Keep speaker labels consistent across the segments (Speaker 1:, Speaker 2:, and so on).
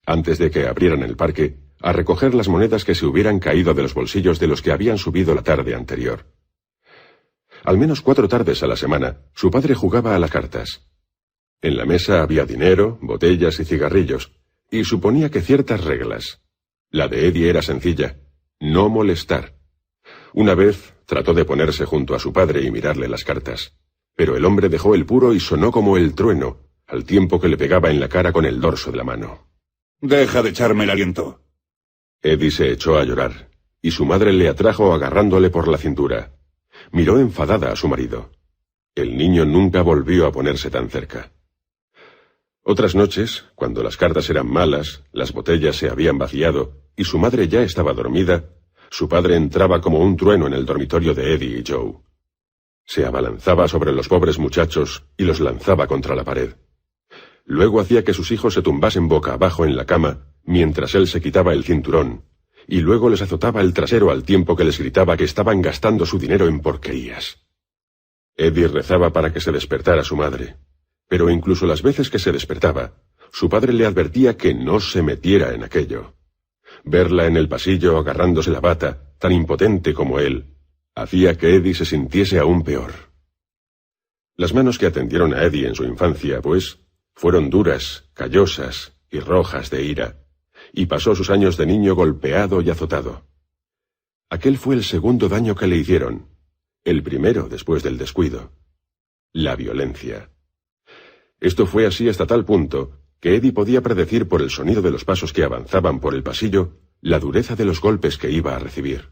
Speaker 1: antes de que abrieran el parque, a recoger las monedas que se hubieran caído de los bolsillos de los que habían subido la tarde anterior. Al menos 4 tardes a la semana, su padre jugaba a las cartas. En la mesa había dinero, botellas y cigarrillos, y suponía que ciertas reglas. La de Eddie era sencilla: no molestar. Una vez trató de ponerse junto a su padre y mirarle las cartas, pero el hombre dejó el puro y sonó como el trueno, al tiempo que le pegaba en la cara con el dorso de la mano.
Speaker 2: Deja de echarme el aliento.
Speaker 1: Eddie se echó a llorar, y su madre le atrajo agarrándole por la cintura. Miró enfadada a su marido. El niño nunca volvió a ponerse tan cerca. Otras noches, cuando las cartas eran malas, las botellas se habían vaciado, y su madre ya estaba dormida, su padre entraba como un trueno en el dormitorio de Eddie y Joe. Se abalanzaba sobre los pobres muchachos y los lanzaba contra la pared. Luego hacía que sus hijos se tumbasen boca abajo en la cama, mientras él se quitaba el cinturón, y luego les azotaba el trasero al tiempo que les gritaba que estaban gastando su dinero en porquerías. Eddie rezaba para que se despertara su madre, pero incluso las veces que se despertaba, su padre le advertía que no se metiera en aquello. Verla en el pasillo agarrándose la bata, tan impotente como él, hacía que Eddie se sintiese aún peor. Las manos que atendieron a Eddie en su infancia, pues, fueron duras, callosas y rojas de ira, y pasó sus años de niño golpeado y azotado. Aquel fue el segundo daño que le hicieron, el primero después del descuido: la violencia. Esto fue así hasta tal punto que Eddie podía predecir por el sonido de los pasos que avanzaban por el pasillo la dureza de los golpes que iba a recibir.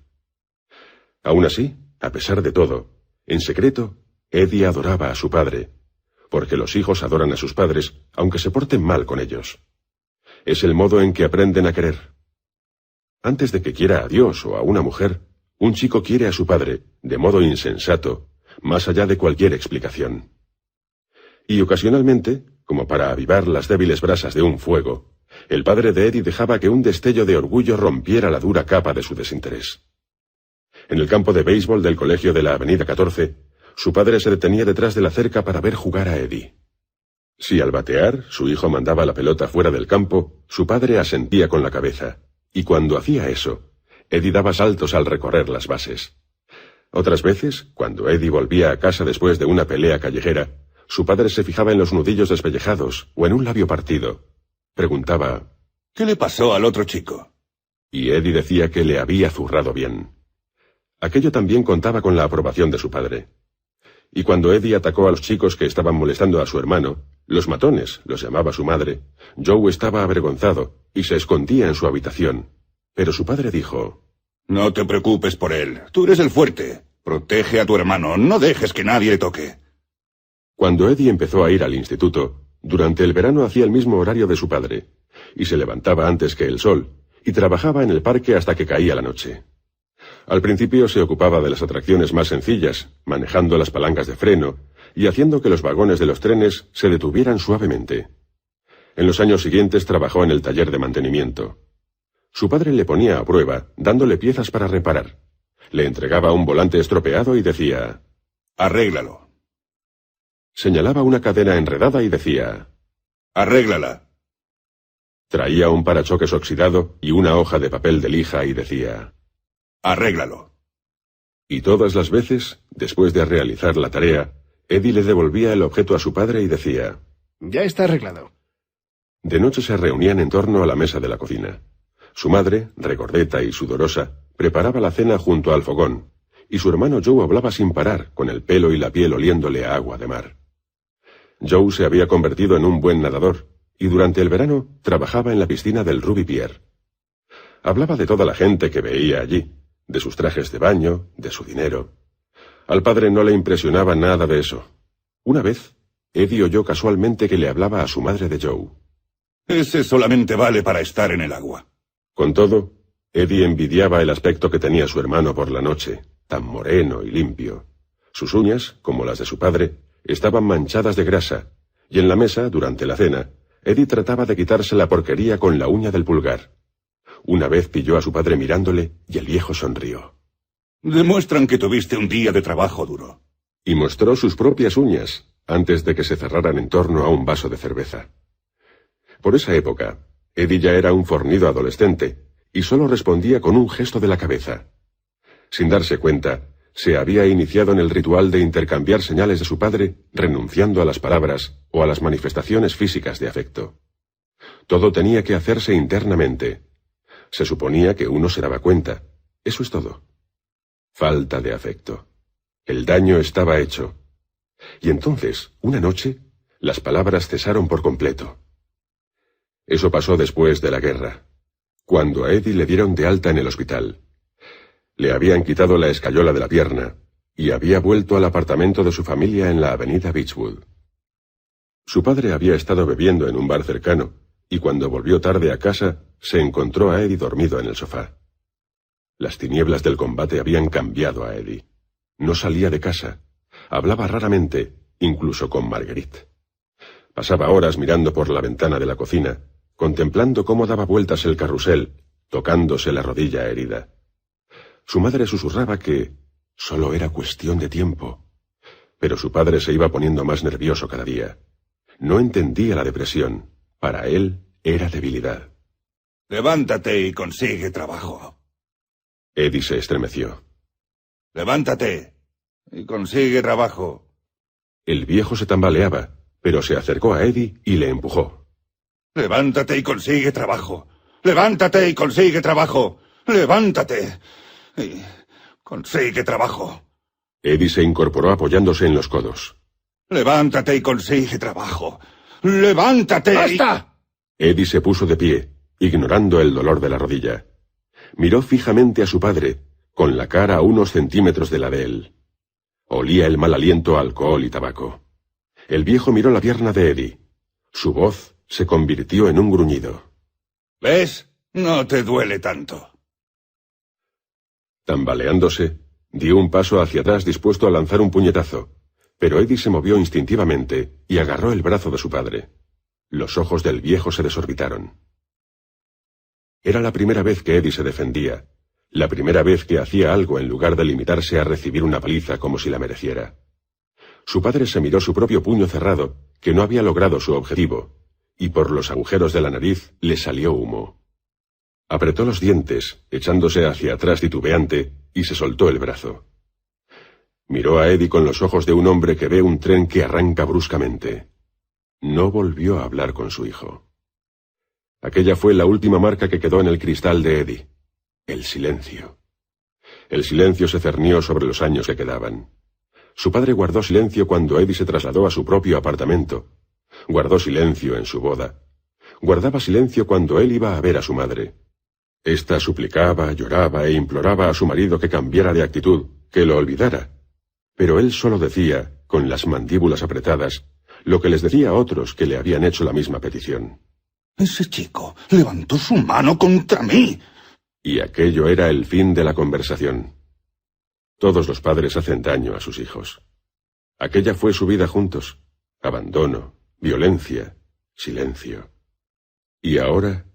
Speaker 1: Aún así, a pesar de todo, en secreto, Eddie adoraba a su padre, porque los hijos adoran a sus padres aunque se porten mal con ellos. Es el modo en que aprenden a querer. Antes de que quiera a Dios o a una mujer, un chico quiere a su padre, de modo insensato, más allá de cualquier explicación. Y ocasionalmente, como para avivar las débiles brasas de un fuego, el padre de Eddie dejaba que un destello de orgullo rompiera la dura capa de su desinterés. En el campo de béisbol del colegio de la Avenida 14, su padre se detenía detrás de la cerca para ver jugar a Eddie. Si al batear su hijo mandaba la pelota fuera del campo, su padre asentía con la cabeza, y cuando hacía eso, Eddie daba saltos al recorrer las bases. Otras veces, cuando Eddie volvía a casa después de una pelea callejera, su padre se fijaba en los nudillos despellejados o en un labio partido. Preguntaba:
Speaker 2: ¿qué le pasó al otro chico?
Speaker 1: Y Eddie decía que le había zurrado bien. Aquello también contaba con la aprobación de su padre. Y cuando Eddie atacó a los chicos que estaban molestando a su hermano, los matones, los llamaba su madre, Joe estaba avergonzado y se escondía en su habitación. Pero su padre dijo:
Speaker 2: no te preocupes por él, tú eres el fuerte. Protege a tu hermano, no dejes que nadie le toque.
Speaker 1: Cuando Eddie empezó a ir al instituto, durante el verano hacía el mismo horario de su padre, y se levantaba antes que el sol, y trabajaba en el parque hasta que caía la noche. Al principio se ocupaba de las atracciones más sencillas, manejando las palancas de freno, y haciendo que los vagones de los trenes se detuvieran suavemente. En los años siguientes trabajó en el taller de mantenimiento. Su padre le ponía a prueba, dándole piezas para reparar. Le entregaba un volante estropeado y decía:
Speaker 2: arréglalo.
Speaker 1: Señalaba una cadena enredada y decía:
Speaker 2: arréglala.
Speaker 1: Traía un parachoques oxidado y una hoja de papel de lija y decía:
Speaker 2: arréglalo.
Speaker 1: Y todas las veces, después de realizar la tarea, Eddie le devolvía el objeto a su padre y decía:
Speaker 3: ya está arreglado.
Speaker 1: De noche se reunían en torno a la mesa de la cocina. Su madre, regordeta y sudorosa, preparaba la cena junto al fogón, y su hermano Joe hablaba sin parar, con el pelo y la piel oliéndole a agua de mar. Joe se había convertido en un buen nadador, y durante el verano trabajaba en la piscina del Ruby Pier. Hablaba de toda la gente que veía allí, de sus trajes de baño, de su dinero. Al padre no le impresionaba nada de eso. Una vez, Eddie oyó casualmente que le hablaba a su madre de Joe.
Speaker 2: Ese solamente vale para estar en el agua.
Speaker 1: Con todo, Eddie envidiaba el aspecto que tenía su hermano por la noche, tan moreno y limpio. Sus uñas, como las de su padre, estaban manchadas de grasa, y en la mesa, durante la cena, Eddie trataba de quitarse la porquería con la uña del pulgar. Una vez pilló a su padre mirándole, y el viejo sonrió.
Speaker 2: Demuestran que tuviste un día de trabajo duro.
Speaker 1: Y mostró sus propias uñas, antes de que se cerraran en torno a un vaso de cerveza. Por esa época, Eddie ya era un fornido adolescente, y solo respondía con un gesto de la cabeza. Sin darse cuenta, se había iniciado en el ritual de intercambiar señales de su padre, renunciando a las palabras o a las manifestaciones físicas de afecto. Todo tenía que hacerse internamente. Se suponía que uno se daba cuenta. Eso es todo. Falta de afecto. El daño estaba hecho. Y entonces, una noche, las palabras cesaron por completo. Eso pasó después de la guerra, cuando a Eddie le dieron de alta en el hospital. Le habían quitado la escayola de la pierna y había vuelto al apartamento de su familia en la avenida Beechwood. Su padre había estado bebiendo en un bar cercano y cuando volvió tarde a casa se encontró a Eddie dormido en el sofá. Las tinieblas del combate habían cambiado a Eddie. No salía de casa. Hablaba raramente, incluso con Marguerite. Pasaba horas mirando por la ventana de la cocina, contemplando cómo daba vueltas el carrusel, tocándose la rodilla herida. Su madre susurraba que solo era cuestión de tiempo. Pero su padre se iba poniendo más nervioso cada día. No entendía la depresión. Para él era debilidad.
Speaker 2: Levántate y consigue trabajo.
Speaker 1: Eddie se estremeció.
Speaker 2: Levántate y consigue trabajo.
Speaker 1: El viejo se tambaleaba, pero se acercó a Eddie y le empujó.
Speaker 2: Levántate y consigue trabajo. Levántate y consigue trabajo. Levántate y consigue trabajo.
Speaker 1: Eddie se incorporó apoyándose en los codos.
Speaker 2: Levántate y consigue trabajo. ¡Levántate!
Speaker 3: ¡Basta!
Speaker 1: Eddie se puso de pie, ignorando el dolor de la rodilla. Miró fijamente a su padre, con la cara a unos centímetros de la de él. Olía el mal aliento a alcohol y tabaco. El viejo miró la pierna de Eddie. Su voz se convirtió en un gruñido.
Speaker 2: ¿Ves? No te duele tanto.
Speaker 1: Tambaleándose, dio un paso hacia atrás dispuesto a lanzar un puñetazo, pero Eddie se movió instintivamente y agarró el brazo de su padre. Los ojos del viejo se desorbitaron. Era la primera vez que Eddie se defendía, la primera vez que hacía algo en lugar de limitarse a recibir una paliza como si la mereciera. Su padre se miró su propio puño cerrado, que no había logrado su objetivo, y por los agujeros de la nariz le salió humo. Apretó los dientes, echándose hacia atrás titubeante, y se soltó el brazo. Miró a Eddie con los ojos de un hombre que ve un tren que arranca bruscamente. No volvió a hablar con su hijo. Aquella fue la última marca que quedó en el cristal de Eddie. El silencio. El silencio se cernió sobre los años que quedaban. Su padre guardó silencio cuando Eddie se trasladó a su propio apartamento. Guardó silencio en su boda. Guardaba silencio cuando él iba a ver a su madre. Esta suplicaba, lloraba e imploraba a su marido que cambiara de actitud, que lo olvidara. Pero él solo decía, con las mandíbulas apretadas, lo que les decía a otros que le habían hecho la misma petición.
Speaker 2: Ese chico levantó su mano contra mí.
Speaker 1: Y aquello era el fin de la conversación. Todos los padres hacen daño a sus hijos. Aquella fue su vida juntos. Abandono, violencia, silencio. Y ahora,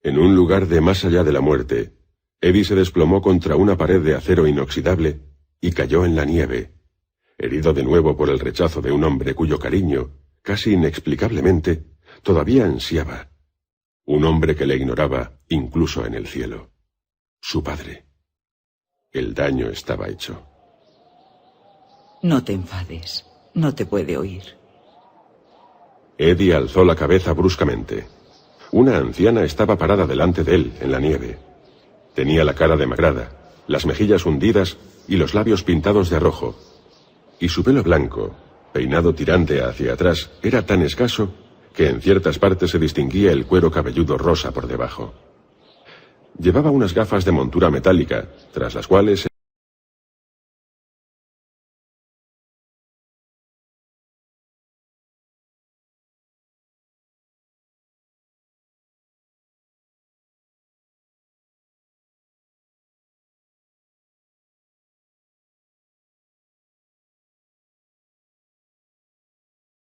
Speaker 1: en un lugar de más allá de la muerte, Eddie se desplomó contra una pared de acero inoxidable y cayó en la nieve, herido de nuevo por el rechazo de un hombre cuyo cariño, casi inexplicablemente, todavía ansiaba. Un hombre que le ignoraba, incluso en el cielo. Su padre. El daño estaba hecho.
Speaker 4: No te enfades. No te puede oír.
Speaker 1: Eddie alzó la cabeza bruscamente. Una anciana estaba parada delante de él, en la nieve. Tenía la cara demacrada, las mejillas hundidas y los labios pintados de rojo. Y su pelo blanco, peinado tirante hacia atrás, era tan escaso que en ciertas partes se distinguía el cuero cabelludo rosa por debajo. Llevaba unas gafas de montura metálica, tras las cuales